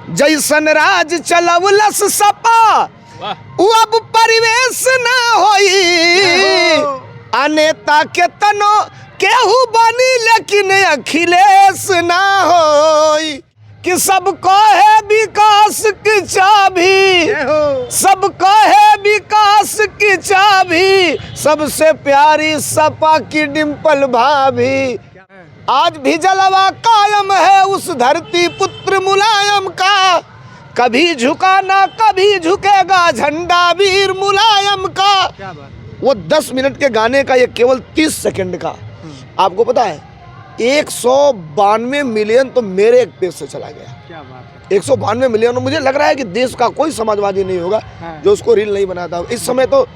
जैसन राज चलवलस सपा अब परिवेश ना होई। अनेता के तनो केहू बनी लेकिन अखिलेश ना होई। कि सबको है विकास की चाबी, सबको है विकास की चाबी, सबसे प्यारी सपा की डिम्पल भाभी। आज भी जलवा कायम है उस धरती पुत्र मुलायम का, कभी झुका ना कभी झुकेगा झंडा वीर मुलायम का। वो 10 मिनट के गाने का ये केवल 30 सेकंड का, आपको पता है 192 मिलियन तो मेरे एक पेज से चला गया। क्या बात है। 192 मिलियन। मुझे लग रहा है कि देश का कोई समाजवादी नहीं होगा जो उसको रील नहीं बनाता। इस समय तो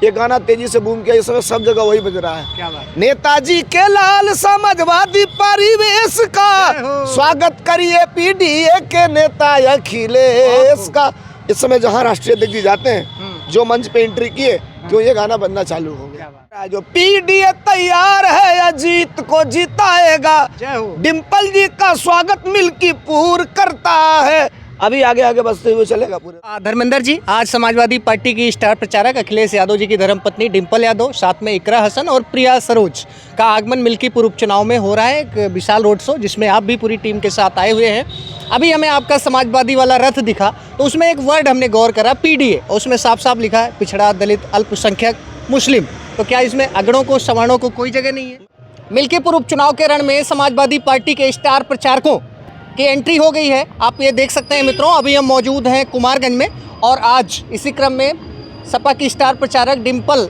ये गाना तेजी से बूम किया, इस समय सब जगह वही बज रहा है। क्या बात। नेताजी के लाल समाजवादी परिवेश का स्वागत करिए पीडीए के नेता अखिलेश का। इस समय जहाँ राष्ट्रीय अध्यक्ष जी जाते हैं, जो मंच पे एंट्री किए, क्यों ये गाना बनना चालू हो गया। जो पीडीए तैयार है अजीत को जिताएगा, डिम्पल जी का स्वागत मिल्कीपुर करता है। अभी आगे आगे बसते हुए चलेगा पूरे। धर्मेंद्र जी, आज समाजवादी पार्टी की स्टार प्रचारक अखिलेश यादव जी की धर्मपत्नी डिम्पल यादव, साथ में इकरा हसन और प्रिया सरोज का आगमन मिल्कीपुर उपचुनाव में हो रहा है। एक विशाल रोड शो जिसमें आप भी पूरी टीम के साथ आए हुए हैं। अभी हमें आपका समाजवादी वाला रथ दिखा तो उसमें एक वर्ड हमने गौर करा, पीडीए, और उसमें साफ साफ लिखा है पिछड़ा, दलित, अल्पसंख्यक, मुस्लिम। तो क्या इसमें अगड़ों को, सवर्णों को कोई जगह नहीं है? मिल्कीपुर उपचुनाव के रण में समाजवादी पार्टी के स्टार प्रचारकों की एंट्री हो गई है। आप ये देख सकते हैं मित्रों, अभी हम मौजूद हैं कुमारगंज में और आज इसी क्रम में सपा की स्टार प्रचारक डिम्पल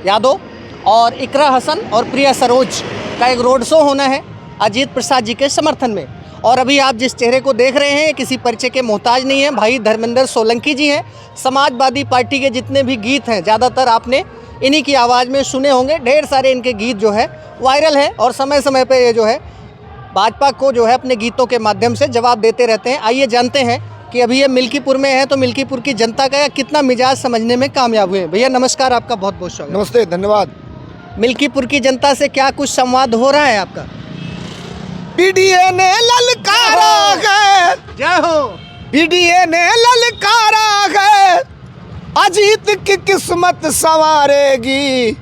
यादव और इकरा हसन और प्रिया सरोज का एक रोड शो होना है अजीत प्रसाद जी के समर्थन में। और अभी आप जिस चेहरे को देख रहे हैं किसी परिचय के मोहताज नहीं है, भाई धर्मेंद्र सोलंकी जी हैं। समाजवादी पार्टी के जितने भी गीत हैं ज़्यादातर आपने इन्हीं की आवाज़ में सुने होंगे। ढेर सारे इनके गीत जो है वायरल है और समय समय पे ये जो है भाजपा को जो है अपने गीतों के माध्यम से जवाब देते रहते हैं। आइए जानते हैं कि अभी ये मिल्कीपुर में है तो मिल्कीपुर की जनता का कितना मिजाज समझने में कामयाब हुए। भैया नमस्कार, आपका बहुत बहुत स्वागत। नमस्ते, धन्यवाद। मिल्कीपुर की जनता से क्या कुछ संवाद हो रहा है आपका? पीडीए ने ललकारा है, जय हो। पीडीए ने ललकारा है, अजीत की किस्मत संवारेगी।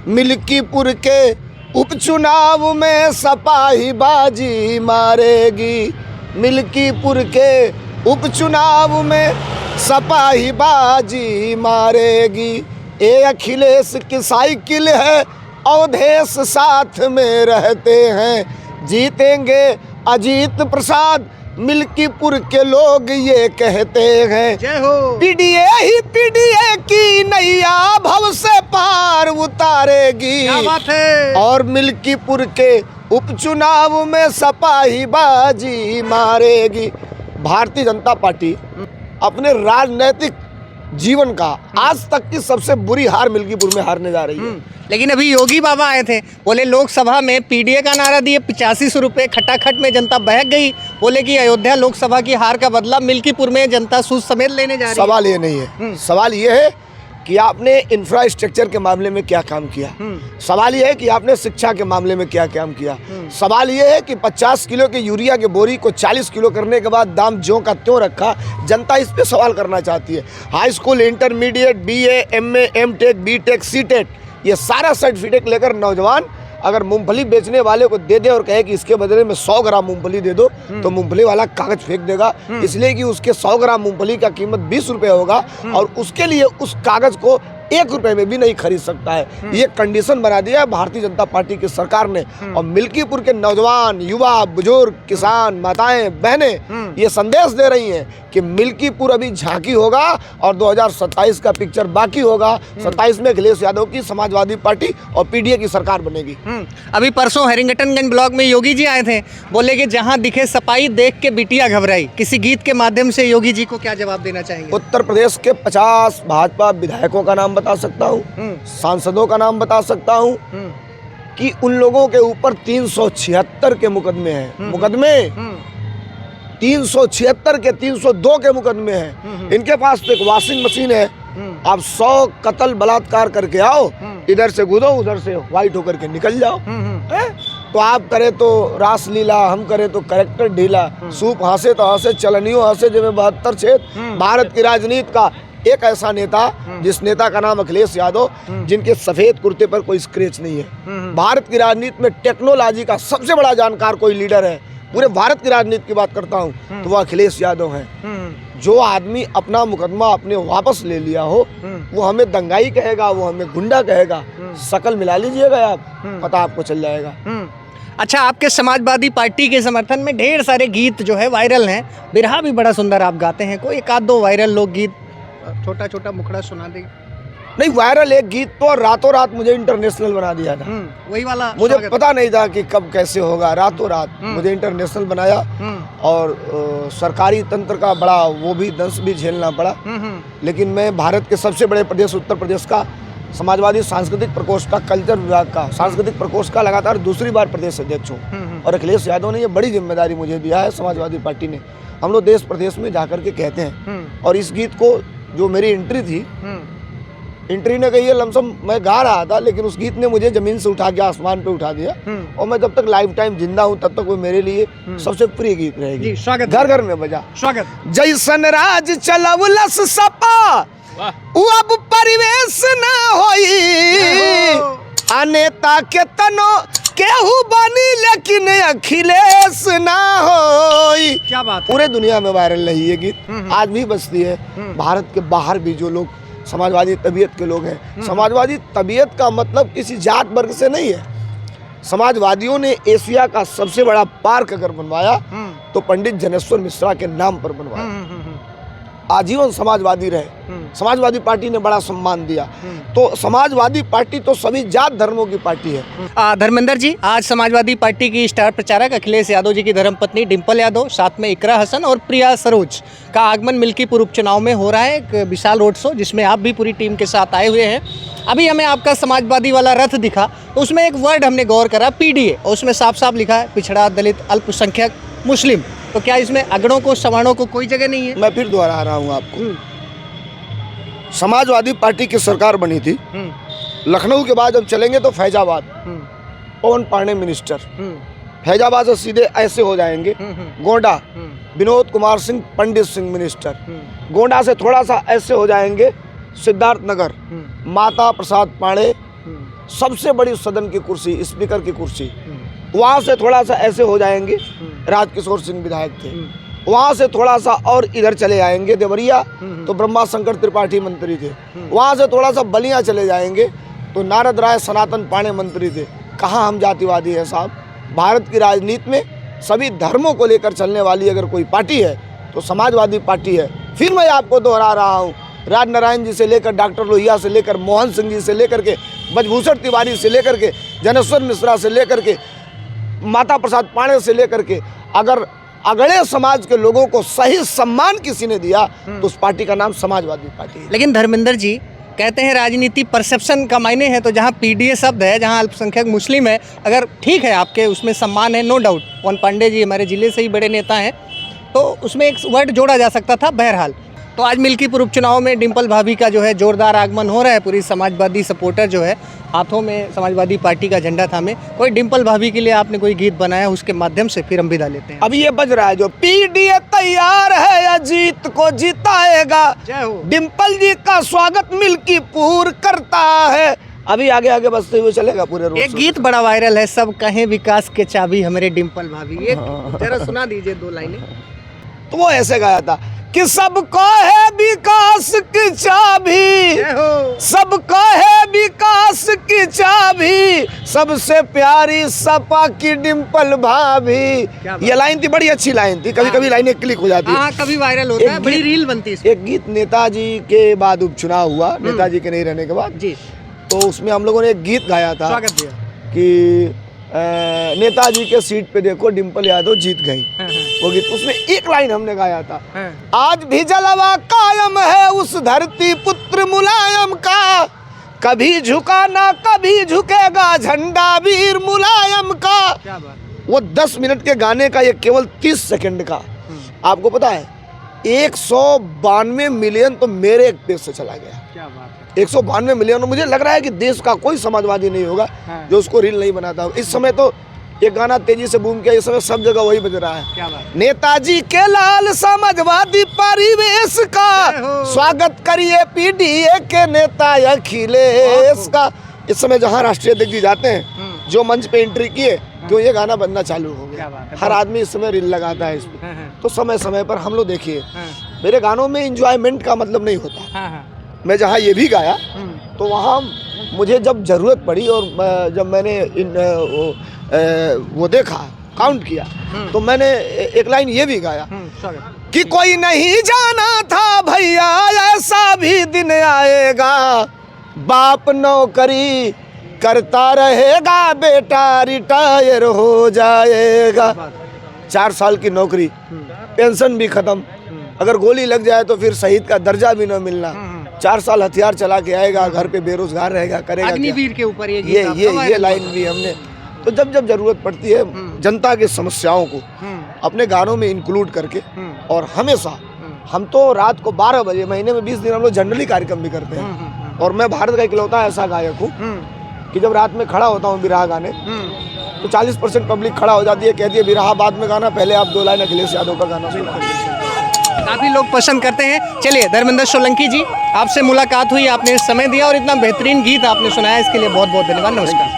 मिल्कीपुर के उपचुनाव में सपा ही बाजी मारेगी। मिल्कीपुर के उपचुनाव में सपा ही बाजी मारेगी। ए अखिलेश की साइकिल है, अवधेश साथ में रहते हैं। जीतेंगे अजीत प्रसाद, मिल्कीपुर के लोग ये कहते हैं। जय हो। पीडीए ही पीडीए की नैया भव से पार उतारेगी। क्या बात है। और मिल्कीपुर के उपचुनाव में सपा ही बाजी मारेगी। भारतीय जनता पार्टी अपने राजनीतिक जीवन का आज तक की सबसे बुरी हार मिल्कीपुर में हारने जा रही है। लेकिन अभी योगी बाबा आए थे, बोले लोकसभा में पीडीए का नारा दिए, 8500 रुपये खटाखट में जनता बहक गई। बोले कि अयोध्या लोकसभा की हार का बदला मिल्कीपुर में जनता सूद समेत लेने जा रही है। सवाल ये नहीं है, सवाल ये है कि आपने इंफ्रास्ट्रक्चर के मामले में क्या काम किया। सवाल ये है कि आपने शिक्षा के मामले में क्या काम किया। सवाल ये है कि 50 किलो के यूरिया के बोरी को 40 किलो करने के बाद दाम ज्यों का त्यों रखा। जनता इस पे सवाल करना चाहती है। High school, intermediate, BA, MA, MTech, BTech, CTET, ये सारा सर्टिफिकेट लेकर नौजवान अगर मूंगफली बेचने वाले को दे दे और कहे कि इसके बदले में 100 ग्राम मूंगफली दे दो, तो मूंगफली वाला कागज फेंक देगा। इसलिए कि उसके 100 ग्राम मूंगफली का कीमत 20 रुपये होगा और उसके लिए उस कागज को 1 रुपए में भी नहीं खरीद सकता है। ये कंडीशन बना दिया है भारतीय जनता पार्टी की सरकार ने। और मिल्कीपुर के नौजवान, युवा, बुजुर्ग, किसान, माताएं, बहनें ये संदेश दे रही हैं कि मिल्कीपुर अभी झांकी होगा और 2027 का पिक्चर बाकी होगा। 27 में अखिलेश यादव की समाजवादी पार्टी और पीडीए की सरकार बनेगी। अभी परसों हैरिंगटनगंज ब्लॉक में योगी जी आए थे, बोले कि जहां दिखे सपाई देख के बिटिया घबराई। किसी गीत के माध्यम से योगी जी को क्या जवाब देना चाहेंगे? उत्तर प्रदेश के 50 भाजपा विधायकों का नाम बता सकता हूँ, सांसदों का नाम बता सकता हूँ कि उन लोगों के ऊपर 376 के मुकदमे हैं। मुकदमे 376 के 302 के मुकदमे हैं। इनके पास तो एक वॉशिंग मशीन है, आप 100 कत्ल बलात्कार करके आओ, इधर से कूदो उधर से व्हाइट होकर के निकल जाओ। तो आप करे तो रासलीला, हम करे तो करेक्टर ढीला, सूप हंसे तो हंसे, चलनियों हंसे जिसमें 72 छेद। भारत की राजनीति का एक ऐसा नेता जिस नेता का नाम अखिलेश यादव, जिनके सफेद कुर्ते पर कोई स्क्रैच नहीं है। भारत की राजनीति में टेक्नोलॉजी का सबसे बड़ा जानकार कोई लीडर है, पूरे भारत की राजनीति की बात करता हूँ, तो वह अखिलेश यादव हैं। जो आदमी अपना मुकदमा अपने वापस ले लिया हो, वो हमें दंगाई कहेगा, वो हमें गुंडा कहेगा, शकल मिला लीजिएगा आप, पता आपको चल जाएगा। अच्छा, आपके समाजवादी पार्टी के समर्थन में ढेर सारे गीत जो है वायरल हैं, बिरहा भी बड़ा सुंदर आप गाते हैं, कोई एक आध दो वायरल लोकगीत छोटा छोटा मुखड़ा सुना देंगे? नहीं, वायरल एक गीत तो रातों रात मुझे इंटरनेशनल बना दिया था। वही वाला मुझे पता नहीं था कि कब कैसे होगा, रातों रात मुझे इंटरनेशनल बनाया और सरकारी तंत्र का बड़ा वो भी दंश भी झेलना पड़ा। लेकिन मैं भारत के सबसे बड़े प्रदेश उत्तर प्रदेश का समाजवादी सांस्कृतिक प्रकोष्ठ का, कल्चर विभाग का, सांस्कृतिक प्रकोष्ठ का लगातार दूसरी बार प्रदेश अध्यक्ष हूँ। और अखिलेश यादव ने ये बड़ी जिम्मेदारी मुझे दिया है समाजवादी पार्टी ने। हम लोग देश प्रदेश में जाकर के कहते हैं, और इस गीत को जो मेरी एंट्री थी, एंट्री ने कही है लमसम मैं गा रहा था, लेकिन उस गीत ने मुझे जमीन से उठा के आसमान पे उठा दिया। और मैं जब तक लाइफ टाइम जिंदा हूँ तब तक वो मेरे लिए सबसे प्रिय गीत रहेगी। स्वागत, घर घर में बजा। स्वागत। जैसन राज चलवलस सपा उ अब परिवेश ना होई, अनेता के तनो केहू बनी लेकिन अखिलेश ना होई। क्या बात है? पूरे दुनिया में वायरल रही ये गीत, आज भी बजती है। भारत के बाहर भी जो लोग समाजवादी तबीयत के लोग हैं, समाजवादी तबीयत का मतलब किसी जात वर्ग से नहीं है। समाजवादियों ने एशिया का सबसे बड़ा पार्क अगर बनवाया तो पंडित जनेश्वर मिश्रा के नाम पर बनवाया। आजीवन समाजवादी रहे, समाजवादी पार्टी ने बड़ा सम्मान दिया। तो समाजवादी पार्टी तो सभी जात धर्मों की पार्टी है। धर्मेंद्र जी, आज समाजवादी पार्टी की स्टार प्रचारक अखिलेश यादव जी की धर्मपत्नी डिंपल यादव, साथ में इकरा हसन और प्रिया सरोज का आगमन मिल्कीपुर उपचुनाव में हो रहा है। एक विशाल रोड शो जिसमें आप भी पूरी टीम के साथ आए हुए हैं। अभी हमें आपका समाजवादी वाला रथ दिखा तो उसमें एक वर्ड हमने गौर करा, PDA, और उसमें साफ साफ लिखा है पिछड़ा, दलित, अल्पसंख्यक, मुस्लिम। तो क्या इसमें अगड़ों को, सवर्णों को कोई जगह नहीं है? मैं फिर दोहरा रहा हूँ आपको, समाजवादी पार्टी की सरकार बनी थी, लखनऊ के बाद जब चलेंगे तो फैजाबाद, पवन पांडे मिनिस्टर, फैजाबाद से सीधे ऐसे हो जाएंगे गोंडा, विनोद कुमार सिंह पंडित सिंह मिनिस्टर, गोंडा से थोड़ा सा ऐसे हो जाएंगे सिद्धार्थ नगर, माता प्रसाद पांडे, सबसे बड़ी सदन की कुर्सी, स्पीकर की कुर्सी, वहाँ से थोड़ा सा ऐसे हो जाएंगे राजकिशोर सिंह विधायक थे, वहाँ से थोड़ा सा और इधर चले आएंगे देवरिया तो ब्रह्मा शंकर त्रिपाठी मंत्री थे, वहाँ से थोड़ा सा बलिया चले जाएंगे तो नारद राय सनातन पांडे मंत्री थे। कहाँ हम जातिवादी है साहब? भारत की राजनीति में सभी धर्मों को लेकर चलने वाली अगर कोई पार्टी है तो समाजवादी पार्टी है। फिर मैं आपको दोहरा रहा हूँ, राजनारायण जी से लेकर डॉक्टर लोहिया से लेकर मोहन सिंह जी से लेकर के ब्रजभूषण तिवारी से लेकर के जनेश्वर मिश्रा से लेकर के माता प्रसाद पांडे से लेकर के, अगर अगड़े समाज के लोगों को सही सम्मान किसी ने दिया तो उस पार्टी का नाम समाजवादी पार्टी है। लेकिन धर्मेंद्र जी कहते हैं राजनीति परसेप्शन का मायने है, तो जहाँ PDA शब्द है, जहाँ अल्पसंख्यक मुस्लिम है, अगर ठीक है आपके उसमें सम्मान है, नो डाउट, पवन पांडे जी हमारे जिले से ही बड़े नेता हैं, तो उसमें एक वर्ड जोड़ा जा सकता था। बहरहाल, तो आज मिल्कीपुर उपचुनाव में डिंपल भाभी का जो है जोरदार आगमन हो रहा है। पूरी समाजवादी सपोर्टर जो है हाथों में समाजवादी पार्टी का झंडा थामे, कोई डिंपल भाभी के लिए आपने कोई गीत बनाया, उसके माध्यम से फिर हम विदा लेते हैं। अभी ये बज रहा है जो PDA तैयार है या जीत को जिताएगा, जय हो, डिंपल जी का स्वागत मिल्कीपुर करता है। अभी आगे आगे बजते हुए चलेगा पूरे रोड। एक गीत बड़ा वायरल है, सब कहें विकास के चाबी हमारे डिंपल भाभी, ये जरा सुना दीजिए 2 लाइनें। तो वो ऐसे गाया था कि सबको है विकास की चाबी, सबको है विकास की चाबी, सबसे प्यारी सपा की डिंपल भाभी। ये लाइन थी, बड़ी अच्छी लाइन थी, कभी कभी लाइनें क्लिक हो जाती है, कभी वायरल होता है, बड़ी रील बनती है। एक गीत नेताजी के बाद उपचुनाव हुआ, नेताजी के नहीं रहने के बाद जी, तो उसमें हम लोगों ने एक गीत गाया था, स्वागत दिया, कि नेताजी के सीट पे देखो डिंपल यादव जीत गई, वो गीत, उसमें एक लाइन हमने गाया था, आज भी जलवा कायम है उस धरती पुत्र मुलायम का, कभी झुका ना कभी झुकेगा झंडा वीर मुलायम का। क्या बात। वो 10 मिनट के गाने का ये केवल 30 सेकंड का, आपको पता है 192 मिलियन तो मेरे एक पेज से चला गया। क्या बात है। 192 मिलियन, मुझे लग रहा है कि देश का कोई समाजवादी नहीं होगा जो उसको रील नहीं बनाता। इस समय तो ये गाना तेजी से बूम किया, इस समय सब जगह वही बज रहा है। क्या बात। नेताजी के लाल समाजवादी परिवेश का स्वागत करिए पीडीए के नेता अखिलेश का। इस समय जहाँ राष्ट्रीय अध्यक्ष जी जाते हैं, जो मंच पे एंट्री किए, क्यों ये गाना बनना चालू हो क्या गया। बात है। हर आदमी इस समय रील लगाता है इस पे। हाँ, तो समय समय पर हम लोग देखिए, हाँ, मेरे गानों में इंजॉयमेंट का मतलब नहीं होता। हाँ, हाँ, मैं जहाँ ये भी गाया हम्म, तो वहाँ मुझे जब ज़रूरत पड़ी और जब मैंने वो देखा, काउंट किया, तो मैंने एक लाइन ये भी गाया स्वागत। कि कोई नहीं जाना था भैया ऐसा भी दिन आएगा, बाप नौकरी करता रहेगा, बेटा रिटायर हो जाएगा। 4 साल की नौकरी, पेंशन भी खत्म, अगर गोली लग जाए तो फिर शहीद का दर्जा भी न मिलना, 4 साल हथियार चला के आएगा, घर पे बेरोजगार रहेगा, करेगा क्या? अग्निवीर के ऊपर ये ये लाइन भी हमने, तो जब जब जरूरत पड़ती है जनता की समस्याओं को अपने गानों में इंक्लूड करके, और हमेशा हम तो रात को 12 बजे, महीने में 20 दिन हम लोग जनरली कार्यक्रम भी करते हैं। और मैं भारत का इकलौता ऐसा गायक हूँ कि जब रात में खड़ा होता हूँ बिरहा गाने, तो 40% पब्लिक खड़ा हो जाती है, कहती है बिरहा बाद में गाना, पहले आप 2 लाइन अखिलेश यादव का गाना सुना। काफी लोग पसंद करते हैं। चलिए धर्मेंद्र सोलंकी जी, आपसे मुलाकात हुई, आपने समय दिया और इतना बेहतरीन गीत आपने सुनाया, इसके लिए बहुत बहुत धन्यवाद। नमस्कार।